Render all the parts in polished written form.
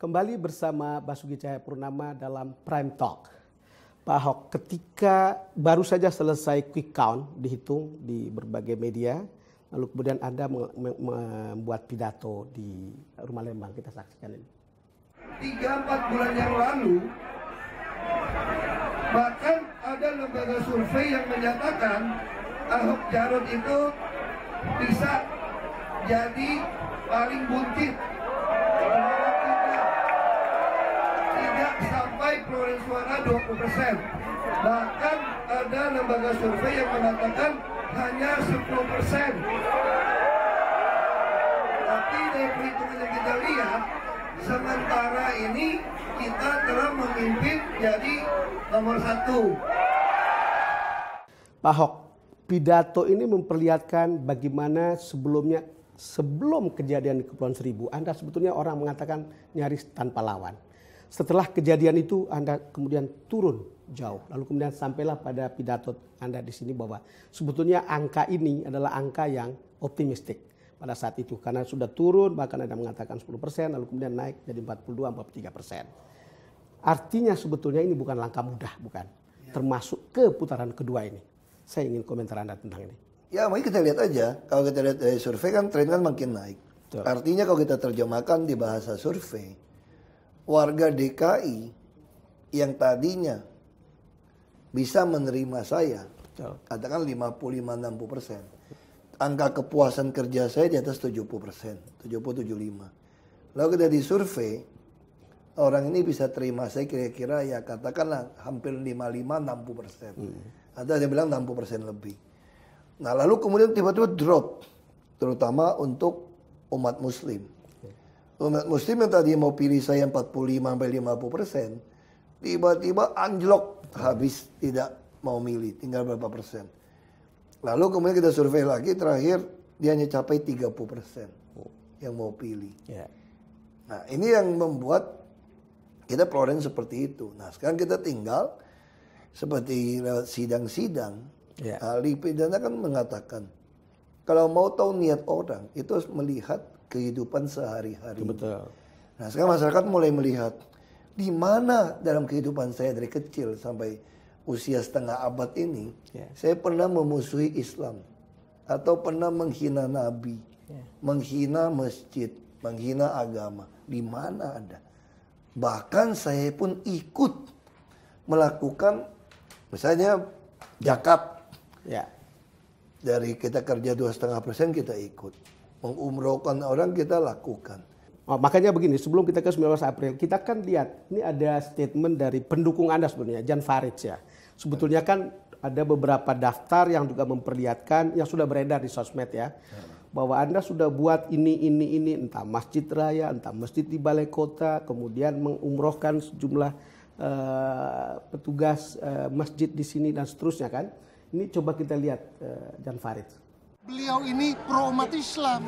Kembali bersama Basuki Cahayapurnama dalam Prime Talk. Pak Ahok, ketika baru saja selesai quick count dihitung di berbagai media, lalu kemudian Anda membuat pidato di Rumah Lembang, kita saksikan ini. 3-4 bulan yang lalu, bahkan ada lembaga survei yang menyatakan Ahok Jarot itu bisa jadi paling buncit. Tidak sampai perolehan suara 20%. Bahkan ada lembaga survei yang mengatakan hanya 10%. Tapi dari perhitungan yang kita lihat, sementara ini kita telah memimpin jadi nomor 1. Pak Ahok, pidato ini memperlihatkan bagaimana sebelum kejadian di Kepulauan Seribu, Anda sebetulnya orang mengatakan nyaris tanpa lawan. Setelah kejadian itu Anda kemudian turun jauh. Lalu kemudian sampailah pada pidato Anda di sini bahwa sebetulnya angka ini adalah angka yang optimistik pada saat itu. Karena sudah turun, bahkan Anda mengatakan 10%, lalu kemudian naik jadi 42-43%. Artinya sebetulnya ini bukan langkah mudah, bukan? Termasuk ke putaran kedua ini. Saya ingin komentar Anda tentang ini. Ya, mari kita lihat aja. Kalau kita lihat dari survei kan tren kan makin naik. Betul. Artinya kalau kita terjemahkan di bahasa survei, warga DKI yang tadinya bisa menerima saya, betul, katakan 55-60%. Angka kepuasan kerja saya di atas 70%, 70-75. Lalu kita di survei, orang ini bisa terima saya kira-kira ya katakanlah hampir 55-60%. Atau dia bilang 60% lebih. Nah lalu kemudian tiba-tiba drop, terutama untuk umat muslim. Umat muslim yang tadi mau pilih saya 45-50%, tiba-tiba anjlok, habis tidak mau milih, tinggal berapa persen. Lalu kemudian kita survei lagi, terakhir dia hanya capai 30% yang mau pilih. Nah ini yang membuat kita perolehan seperti itu. Nah sekarang kita tinggal seperti lewat sidang-sidang, ahli pidana kan mengatakan kalau mau tahu niat orang itu harus melihat kehidupan sehari-hari. Betul. Nah sekarang masyarakat mulai melihat di mana dalam kehidupan saya dari kecil sampai usia setengah abad ini, saya pernah memusuhi Islam atau pernah menghina Nabi, menghina masjid, menghina agama. Di mana ada? Bahkan saya pun ikut melakukan, misalnya zakat. Dari kita kerja 2,5% kita ikut. Mengumrohkan orang kita lakukan. Oh, makanya begini, sebelum kita ke 19 April, kita kan lihat, ini ada statement dari pendukung Anda sebenarnya, Jan Farid ya. Sebetulnya kan ada beberapa daftar yang juga memperlihatkan, yang sudah beredar di sosmed ya. Bahwa Anda sudah buat ini, entah masjid raya, entah masjid di balai kota, kemudian mengumrohkan sejumlah petugas masjid di sini dan seterusnya kan. Ini coba kita lihat Jan Farid. Beliau ini pro umat Islam.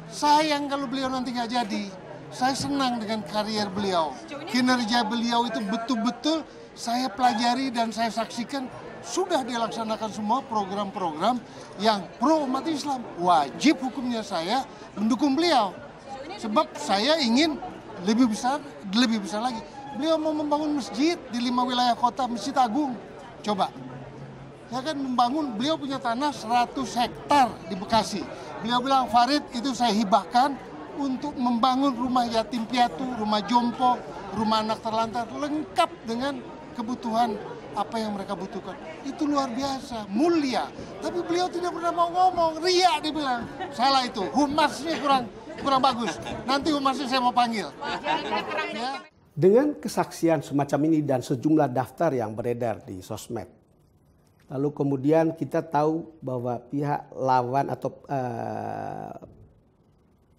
Sayang kalau beliau nanti nggak jadi. Saya senang dengan karier beliau. Kinerja beliau itu betul-betul saya pelajari dan saya saksikan sudah dilaksanakan semua program-program yang pro umat Islam. Wajib hukumnya saya mendukung beliau. Sebab saya ingin lebih besar lagi. Beliau mau membangun masjid di 5 wilayah kota, Masjid Agung. Coba. Ya kan membangun, beliau punya tanah 100 hektar di Bekasi. Beliau bilang, Farid itu saya hibahkan untuk membangun rumah yatim piatu, rumah jompo, rumah anak terlantar, lengkap dengan kebutuhan apa yang mereka butuhkan. Itu luar biasa, mulia. Tapi beliau tidak pernah mau ngomong, ria dia bilang. Salah itu, humasnya kurang bagus. Nanti humasnya saya mau panggil. Ya. Dengan kesaksian semacam ini dan sejumlah daftar yang beredar di sosmed, lalu kemudian kita tahu bahwa pihak lawan atau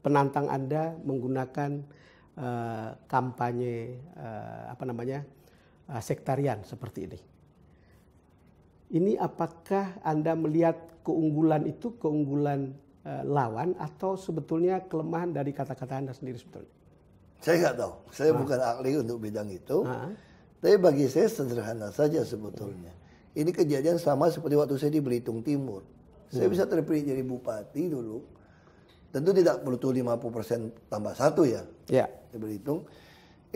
penantang Anda menggunakan kampanye sektarian seperti ini. Ini apakah Anda melihat keunggulan itu keunggulan lawan atau sebetulnya kelemahan dari kata-kata Anda sendiri sebetulnya? Saya nggak tahu, saya bukan ahli untuk bidang itu. Tapi bagi saya sederhana saja sebetulnya. Ini kejadian sama seperti waktu saya di Belitung Timur. Saya bisa terpilih jadi bupati dulu. Tentu tidak perlu 50% tambah 1 ya. Di Belitung.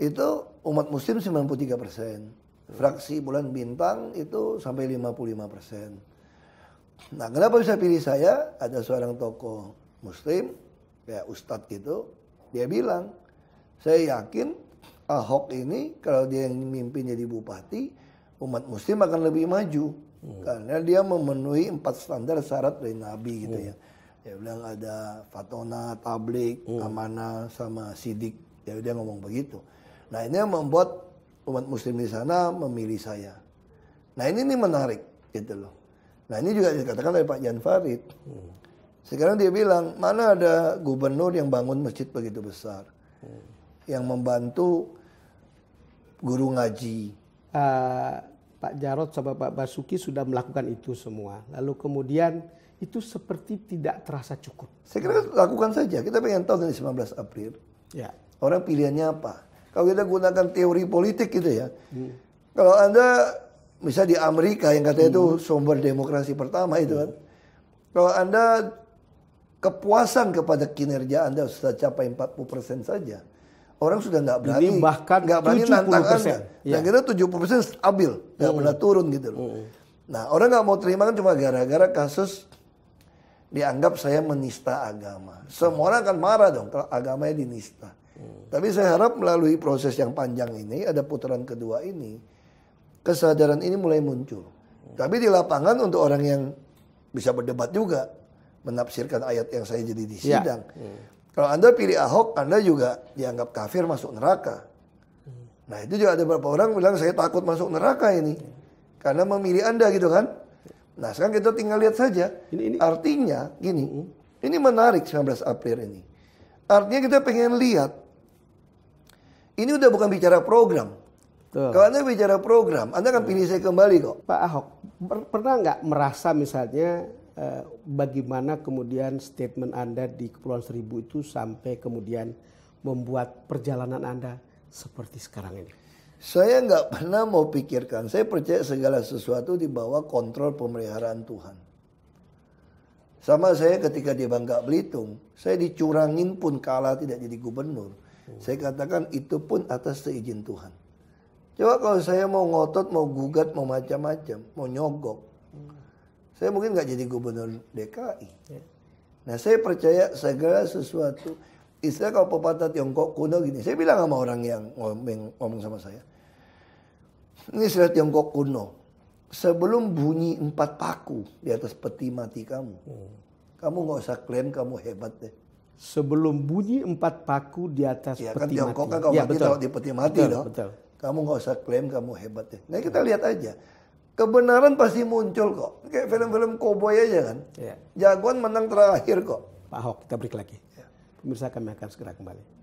itu umat muslim 93%. Fraksi Bulan Bintang itu sampai 55%. Nah, kenapa bisa pilih saya? Ada seorang tokoh muslim, kayak ustadz gitu, dia bilang, saya yakin Ahok ini kalau dia yang memimpin jadi bupati, umat muslim akan lebih maju. Karena dia memenuhi 4 standar syarat dari Nabi gitu ya. Dia bilang ada fatona, tablik, amanah, sama sidik. Dia ngomong begitu. Nah, ini yang membuat umat muslim di sana memilih saya. Nah, ini menarik gitu loh. Nah, ini juga dikatakan oleh Pak Jan Farid. Sekarang dia bilang, mana ada gubernur yang bangun masjid begitu besar, yang membantu guru ngaji. Pak Jarod sama Pak Basuki sudah melakukan itu semua. Lalu kemudian itu seperti tidak terasa cukup. Saya kira lakukan saja. Kita pengen tahu dari 19 April. Ya. Orang pilihannya apa? Kalau kita gunakan teori politik gitu ya. Kalau Anda misalnya di Amerika yang katanya itu sumber demokrasi pertama itu kan. Kalau Anda kepuasan kepada kinerja Anda sudah capai 40% saja. Orang sudah nggak berani, ini bahkan nggak berani nantang Anda. Ya. Yang kira 70% stabil, nggak pernah turun gitu loh. Nah, orang nggak mau terima kan cuma gara-gara kasus dianggap saya menista agama. Semua orang akan marah dong kalau agamanya dinista. Tapi saya harap melalui proses yang panjang ini, ada putaran kedua ini, kesadaran ini mulai muncul. Tapi di lapangan untuk orang yang bisa berdebat juga, menafsirkan ayat yang saya jadi di sidang. Kalau Anda pilih Ahok, Anda juga dianggap kafir masuk neraka. Nah, itu juga ada beberapa orang bilang saya takut masuk neraka ini. Karena memilih Anda gitu kan. Nah, sekarang kita tinggal lihat saja. Artinya gini, ini menarik 19 April ini. Artinya kita pengen lihat. Ini udah bukan bicara program. Kalau Anda bicara program, Anda akan pilih saya kembali kok. Pak Ahok, pernah nggak merasa misalnya bagaimana kemudian statement Anda di Kepulauan Seribu itu sampai kemudian membuat perjalanan Anda seperti sekarang ini? Saya nggak pernah mau pikirkan. Saya percaya segala sesuatu di bawah kontrol pemeliharaan Tuhan. Sama saya ketika di Bangka Belitung, saya dicurangin pun kalah tidak jadi gubernur. Saya katakan itu pun atas seizin Tuhan. Coba kalau saya mau ngotot, mau gugat, mau macam-macam, mau nyogok, saya mungkin nggak jadi gubernur DKI. Nah, saya percaya segala sesuatu. Istilah kalau pepatah Tiongkok kuno gini, saya bilang sama orang yang ngomong sama saya, ini istilah Tiongkok kuno. Sebelum bunyi 4 paku di atas peti mati kamu, kamu nggak usah klaim kamu hebat deh. Sebelum bunyi 4 paku di atas ya, peti kan Tiongkok mati. kan kalau mati taruh di peti mati loh. Betul. Kamu nggak usah klaim kamu hebat deh. Nah, kita lihat aja. Kebenaran pasti muncul kok. Kayak film-film koboi aja kan. Ya. Jagoan menang terakhir kok. Pak Ahok, kita break lagi. Pemirsa, kami akan segera kembali.